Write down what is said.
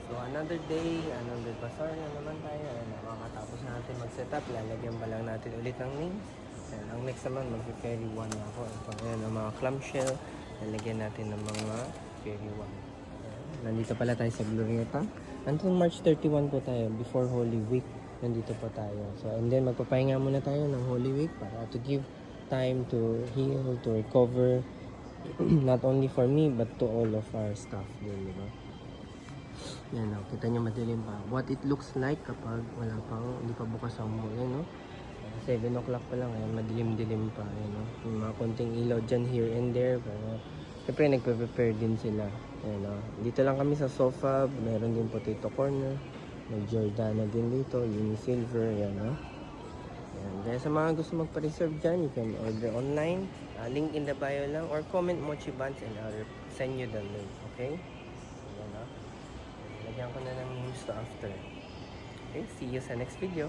So another day, another bazaar na naman tayo. Ayan, makakatapos na natin mag-setup. Lalagyan pa lang natin ulit ng names. Ayan, ang next naman, mag-ferry 1 na ako. Ito, ayan, ang mga clamshell. Lalagyan natin ng mga ferry 1. Ayan, nandito pala tayo sa Glorieta. Until March 31 po tayo, before Holy Week. Nandito po tayo. So, and then magpapahinga muna tayo ng Holy Week para to give time to heal, to recover. Not only for me, but to all of our staff din, di ba? Yan o, kita nyo madilim pa. What it looks like kapag wala pang, hindi pa bukas ang mall, no? 7 o'clock pa lang, ayan, madilim-dilim pa, ayan, no? Yung mga konting ilaw dyan here and there, pero siyempre nagpe-prepare din sila, ayan, no? Dito lang kami sa sofa, meron din potato corner, may Jordana din dito, Unisilver, ayan, no? Ayan. Kaya sa mga gusto magpa-reserve dyan, you can order online, link in the bio lang, or comment Mochi Buns and I'll send you the link, okay? Ayan, no? Lagyan ko na ng news to after. Okay, see you sa next video.